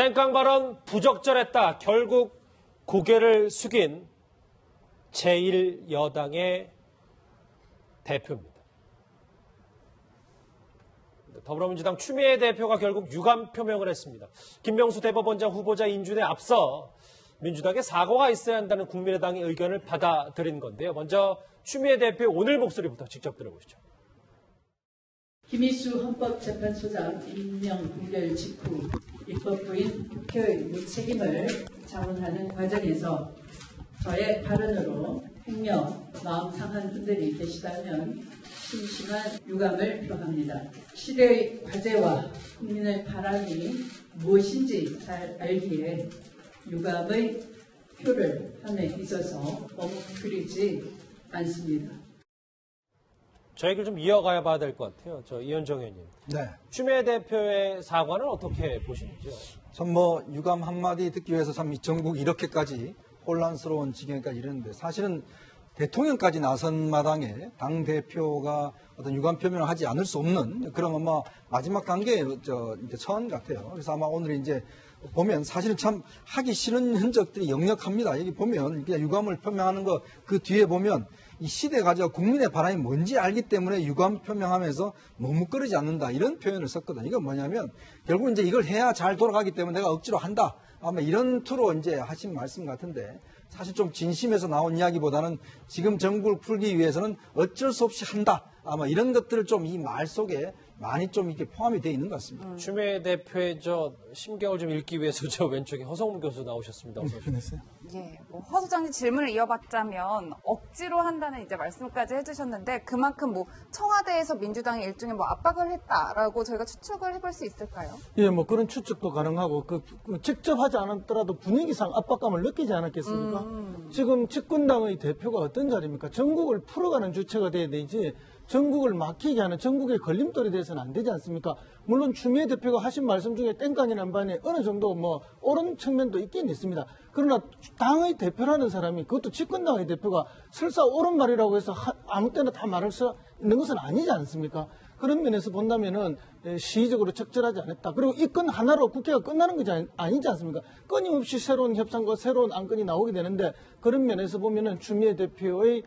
땡깡 발언 부적절했다. 결국 고개를 숙인 제1여당의 대표입니다. 더불어민주당 추미애 대표가 결국 유감 표명을 했습니다. 김명수 대법원장 후보자 인준에 앞서 민주당의 사과가 있어야 한다는 국민의당의 의견을 받아들인 건데요. 먼저 추미애 대표의 오늘 목소리부터 직접 들어보시죠. 김희수 헌법재판소장 임명 분열 직후 입법부인 국회의 무책임을 자문하는 과정에서 저의 발언으로 행여 마음 상한 분들이 계시다면 심심한 유감을 표합니다. 시대의 과제와 국민의 바람이 무엇인지 잘 알기에 유감의 표를 함에 있어서 머뭇거리지 않습니다. 저 얘기를 좀 이어가야 봐야 될 것 같아요. 저 이현정 의원님. 네. 추미애 대표의 사과는 어떻게 보시는지요? 전 유감 한마디 듣기 위해서 참 이 전국이 이렇게까지 혼란스러운 지경까지 이르는데 사실은 대통령까지 나선 마당에 당대표가 어떤 유감 표명을 하지 않을 수 없는 그런 마지막 단계의 이제 처한 같아요. 그래서 아마 오늘 이제 보면 사실은 참 하기 싫은 흔적들이 역력합니다. 여기 보면 그냥 유감을 표명하는 거 그 뒤에 보면 이 시대 가지고 국민의 바람이 뭔지 알기 때문에 유감 표명하면서 머뭇거리지 않는다 이런 표현을 썼거든요. 이건 뭐냐면 결국 이제 이걸 해야 잘 돌아가기 때문에 내가 억지로 한다. 아마 이런 투로 이제 하신 말씀 같은데 사실 좀 진심에서 나온 이야기보다는 지금 정국을 풀기 위해서는 어쩔 수 없이 한다. 아마 이런 것들을 좀 이 말 속에 많이 좀 이렇게 포함이 되어 있는 것 같습니다. 추미애 대표의 심경을 좀 읽기 위해서 왼쪽에 허성문 교수 나오셨습니다. 어서 오십시오. 예, 허 소장님 질문을 이어받자면 억지로 한다는 이제 말씀까지 해주셨는데 그만큼 청와대에서 민주당이 일종의 압박을 했다라고 저희가 추측을 해볼 수 있을까요? 예, 그런 추측도 가능하고 직접 하지 않았더라도 분위기상 압박감을 느끼지 않았겠습니까? 지금 집권당의 대표가 어떤 자리입니까? 전국을 풀어가는 주체가 돼야 되지. 전국을 막히게 하는 전국의 걸림돌이 돼서는 안 되지 않습니까? 물론 추미애 대표가 하신 말씀 중에 땡깡이라는 바에 어느 정도 옳은 측면도 있긴 있습니다. 그러나 당의 대표라는 사람이 그것도 집권당의 대표가 설사 옳은 말이라고 해서 아무 때나 다 말할 수 있는 것은 아니지 않습니까? 그런 면에서 본다면은 시의적으로 적절하지 않았다. 그리고 이 건 하나로 국회가 끝나는 것이 아니지 않습니까? 끊임없이 새로운 협상과 새로운 안건이 나오게 되는데 그런 면에서 보면은 추미애 대표의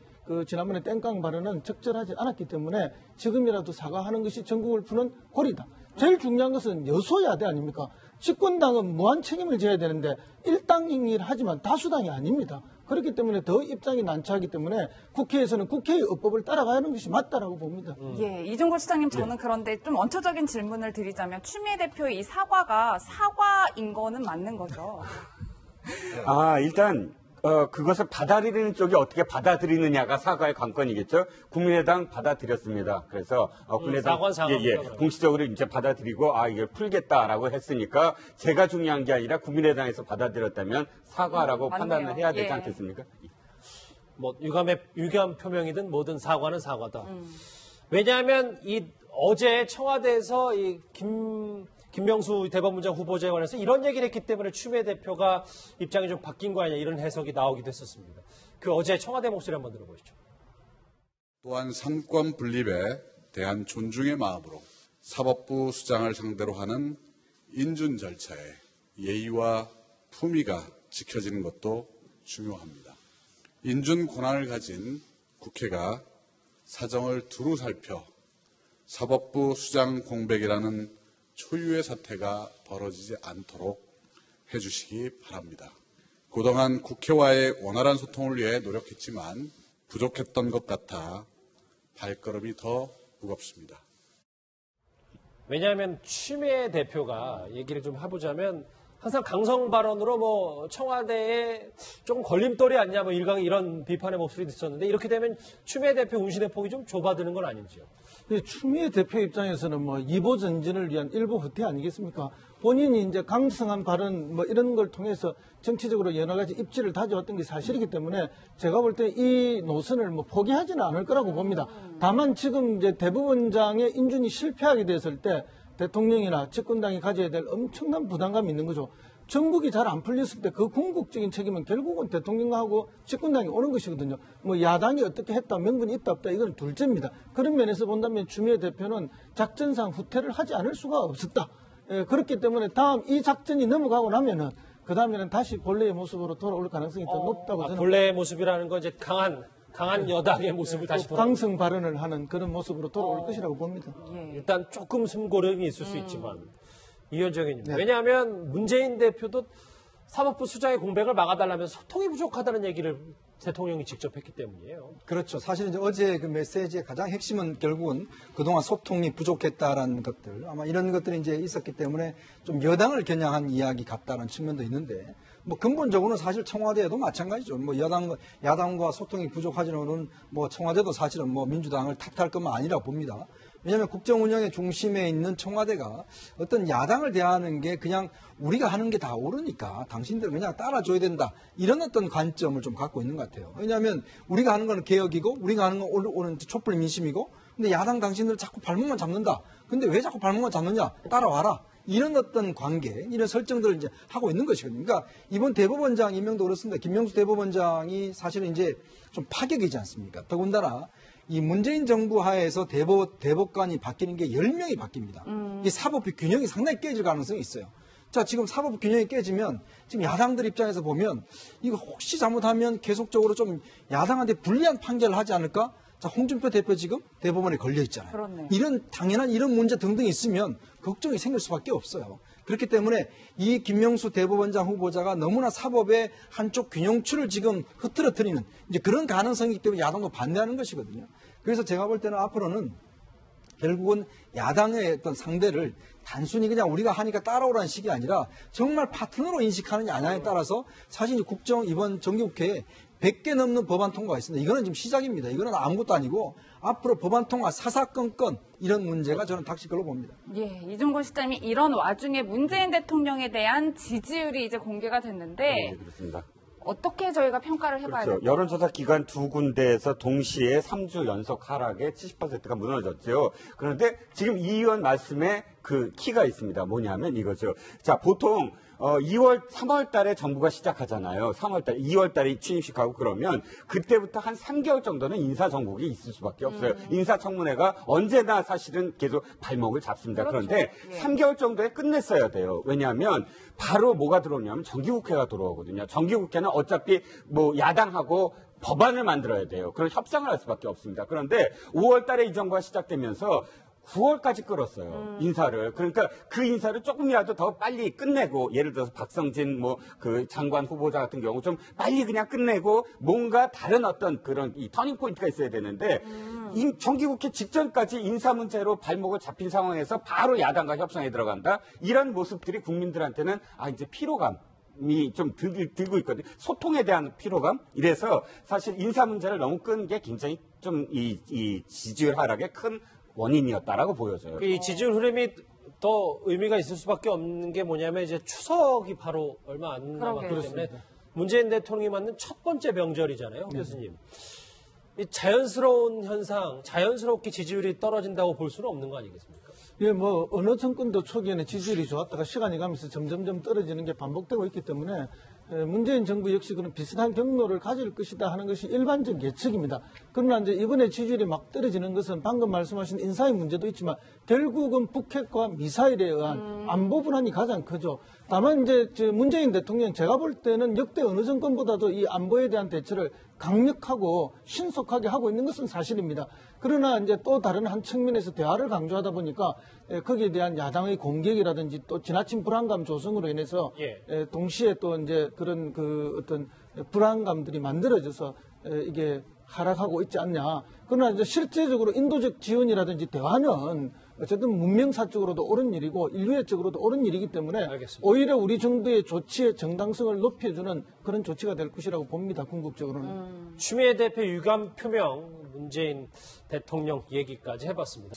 지난번에 땡깡 발언은 적절하지 않았기 때문에 지금이라도 사과하는 것이 전국을 푸는 골이다. 제일 중요한 것은 여소야대 아닙니까? 집권당은 무한 책임을 져야 되는데 일당이긴 하지만 다수당이 아닙니다. 그렇기 때문에 더 입장이 난처하기 때문에 국회에서는 국회의 의법을 따라가는 것이 맞다라고 봅니다. 예, 이종걸 시장님 저는 그런데 좀 원초적인 질문을 드리자면 추미애 대표의 이 사과가 사과인 거는 맞는 거죠? 일단 그것을 받아들이는 쪽이 어떻게 받아들이느냐가 사과의 관건이겠죠. 국민의당 받아들였습니다. 그래서 국민의당 공식적으로 이제 받아들이고 이걸 풀겠다라고 했으니까 제가 중요한 게 아니라 국민의당에서 받아들였다면 사과라고 판단을 해야 되지 않겠습니까? 유감 표명이든 뭐든 사과는 사과다. 왜냐하면 어제 청와대에서 김명수 대법원장 후보자에 관해서 이런 얘기를 했기 때문에 추미애 대표가 입장이 좀 바뀐 거 아니냐 이런 해석이 나오기도 했었습니다. 어제 청와대 목소리 한번 들어보시죠. 또한 삼권 분립에 대한 존중의 마음으로 사법부 수장을 상대로 하는 인준 절차에 예의와 품위가 지켜지는 것도 중요합니다. 인준 권한을 가진 국회가 사정을 두루 살펴 사법부 수장 공백이라는 초유의 사태가 벌어지지 않도록 해주시기 바랍니다. 그동안 국회와의 원활한 소통을 위해 노력했지만 부족했던 것 같아 발걸음이 더 무겁습니다. 왜냐하면 추미애 대표가 얘기를 좀 해보자면 항상 강성 발언으로 청와대에 조금 걸림돌이 아니냐 이런 비판의 목소리도 있었는데 이렇게 되면 추미애 대표 운신의 폭이 좀 좁아드는 건 아닌지요? 추미애 대표 입장에서는 이보 전진을 위한 일부 후퇴 아니겠습니까? 본인이 이제 강성한 발언 이런 걸 통해서 정치적으로 여러 가지 입지를 다져왔던 게 사실이기 때문에 제가 볼 때 이 노선을 포기하지는 않을 거라고 봅니다. 다만 지금 이제 대법원장의 인준이 실패하게 됐을 때 대통령이나 집권당이 가져야 될 엄청난 부담감이 있는 거죠. 전국이 잘 안 풀렸을 때 그 궁극적인 책임은 결국은 대통령하고 집권당이 오는 것이거든요. 야당이 어떻게 했다, 명분이 있다 없다 이건 둘째입니다. 그런 면에서 본다면 추미애 대표는 작전상 후퇴를 하지 않을 수가 없었다. 그렇기 때문에 다음 이 작전이 넘어가고 나면은 그 다음에는 다시 본래의 모습으로 돌아올 가능성이 더 높다고 저는. 본래의 모습이라는 건 이제 강한 여당의 모습을 다시 강성 발언을 하는 그런 모습으로 돌아올 것이라고 봅니다. 일단 조금 숨고름이 있을 수 있지만 이현정 의원님. 네. 왜냐하면 문재인 대표도 사법부 수장의 공백을 막아달라면서 소통이 부족하다는 얘기를 대통령이 직접 했기 때문이에요. 그렇죠. 사실 이제 어제 그 메시지의 가장 핵심은 결국은 그동안 소통이 부족했다라는 것들, 아마 이런 것들이 이제 있었기 때문에 좀 여당을 겨냥한 이야기 같다는 측면도 있는데, 뭐 근본적으로는 사실 청와대에도 마찬가지죠. 뭐 야당과 소통이 부족하지는 뭐 청와대도 사실은 뭐 민주당을 탓할 것만 아니라 봅니다. 왜냐하면 국정 운영의 중심에 있는 청와대가 어떤 야당을 대하는 게 그냥 우리가 하는 게 다 옳으니까 당신들 그냥 따라줘야 된다. 이런 어떤 관점을 좀 갖고 있는 것 같아요. 왜냐하면 우리가 하는 건 개혁이고 우리가 하는 건 옳은 촛불 민심이고 근데 야당 당신들 자꾸 발목만 잡는다. 근데 왜 자꾸 발목만 잡느냐? 따라와라. 이런 어떤 관계, 이런 설정들을 이제 하고 있는 것이거든요. 그러니까 이번 대법원장 임명도 그렇습니다. 김명수 대법원장이 사실은 이제 좀 파격이지 않습니까? 더군다나 이 문재인 정부 하에서 대법관이 바뀌는 게 10명이 바뀝니다. 이 사법부 균형이 상당히 깨질 가능성이 있어요. 자, 지금 사법부 균형이 깨지면 지금 야당들 입장에서 보면 이거 혹시 잘못하면 계속적으로 좀 야당한테 불리한 판결을 하지 않을까? 자, 홍준표 대표 지금 대법원에 걸려 있잖아요. 그렇네요. 당연한 이런 문제 등등 있으면 걱정이 생길 수밖에 없어요. 그렇기 때문에 이 김명수 대법원장 후보자가 너무나 사법의 한쪽 균형추를 지금 흐트러뜨리는 이제 그런 가능성이기 때문에 야당도 반대하는 것이거든요. 그래서 제가 볼 때는 앞으로는 결국은 야당의 어떤 상대를 단순히 그냥 우리가 하니까 따라오라는 식이 아니라 정말 파트너로 인식하느냐 아냐에 따라서 사실 이번 정기국회에 100개 넘는 법안 통과가 있습니다. 이거는 지금 시작입니다. 이거는 아무것도 아니고 앞으로 법안 통과 사사건건 이런 문제가 저는 닥칠 걸로 봅니다. 예, 이종건 시장이 이런 와중에 문재인 대통령에 대한 지지율이 이제 공개가 됐는데 네, 그렇습니다. 어떻게 저희가 평가를 해봐야 그렇죠. 될까요? 여론조사 기관 두 군데에서 동시에 3주 연속 하락에 70%가 무너졌죠. 그런데 지금 이 의원 말씀에 그 키가 있습니다. 뭐냐면 이거죠. 자, 보통 3월 달에 정부가 시작하잖아요. 3월 달에, 2월 달에 취임식하고 그러면 그때부터 한 3개월 정도는 인사정국이 있을 수밖에 없어요. 인사청문회가 언제나 사실은 계속 발목을 잡습니다. 그렇죠. 그런데 예. 3개월 정도에 끝냈어야 돼요. 왜냐하면 바로 뭐가 들어오냐면 정기국회가 들어오거든요. 정기국회는 어차피 뭐 야당하고 법안을 만들어야 돼요. 그런 협상을 할 수밖에 없습니다. 그런데 5월 달에 이 정부가 시작되면서 9월까지 끌었어요. 인사를. 그러니까 그 인사를 조금이라도 더 빨리 끝내고 예를 들어서 박성진 그 장관 후보자 같은 경우 좀 빨리 그냥 끝내고 뭔가 다른 어떤 그런 이 터닝 포인트가 있어야 되는데 정기국회 직전까지 인사 문제로 발목을 잡힌 상황에서 바로 야당과 협상에 들어간다. 이런 모습들이 국민들한테는 이제 피로감이 좀 들고 있거든요. 소통에 대한 피로감. 이래서 사실 인사 문제를 너무 끈 게 굉장히 좀 이 지지율 하락의 큰 원인이었다라고 보여져요. 이 지지율 흐름이 더 의미가 있을 수밖에 없는 게 뭐냐면 이제 추석이 바로 얼마 안 남았기 때문에 문재인 대통령이 맞는 첫 번째 명절이잖아요, 교수님. 이 자연스러운 현상, 자연스럽게 지지율이 떨어진다고 볼 수는 없는 거 아니겠습니까? 예, 뭐 어느 정권도 초기에는 지지율이 좋았다가 시간이 가면서 점점점 떨어지는 게 반복되고 있기 때문에 문재인 정부 역시 그런 비슷한 경로를 가질 것이다 하는 것이 일반적 예측입니다. 그러나 이제 이번에 지지율이 막 떨어지는 것은 방금 말씀하신 인사의 문제도 있지만 결국은 북핵과 미사일에 의한 안보 불안이 가장 크죠. 다만 이제 문재인 대통령 제가 볼 때는 역대 어느 정권보다도 이 안보에 대한 대처를 강력하고 신속하게 하고 있는 것은 사실입니다. 그러나 이제 또 다른 한 측면에서 대화를 강조하다 보니까 거기에 대한 야당의 공격이라든지 또 지나친 불안감 조성으로 인해서 동시에 또 이제 그런 그 어떤 불안감들이 만들어져서 이게 하락하고 있지 않냐. 그러나 이제 실제적으로 인도적 지원이라든지 대화는 어쨌든 문명사적으로도 옳은 일이고 인류애적으로도 옳은 일이기 때문에 알겠습니다. 오히려 우리 정부의 조치의 정당성을 높여주는 그런 조치가 될 것이라고 봅니다. 궁극적으로는. 추미애 대표 유감 표명, 문재인 대통령 얘기까지 해봤습니다.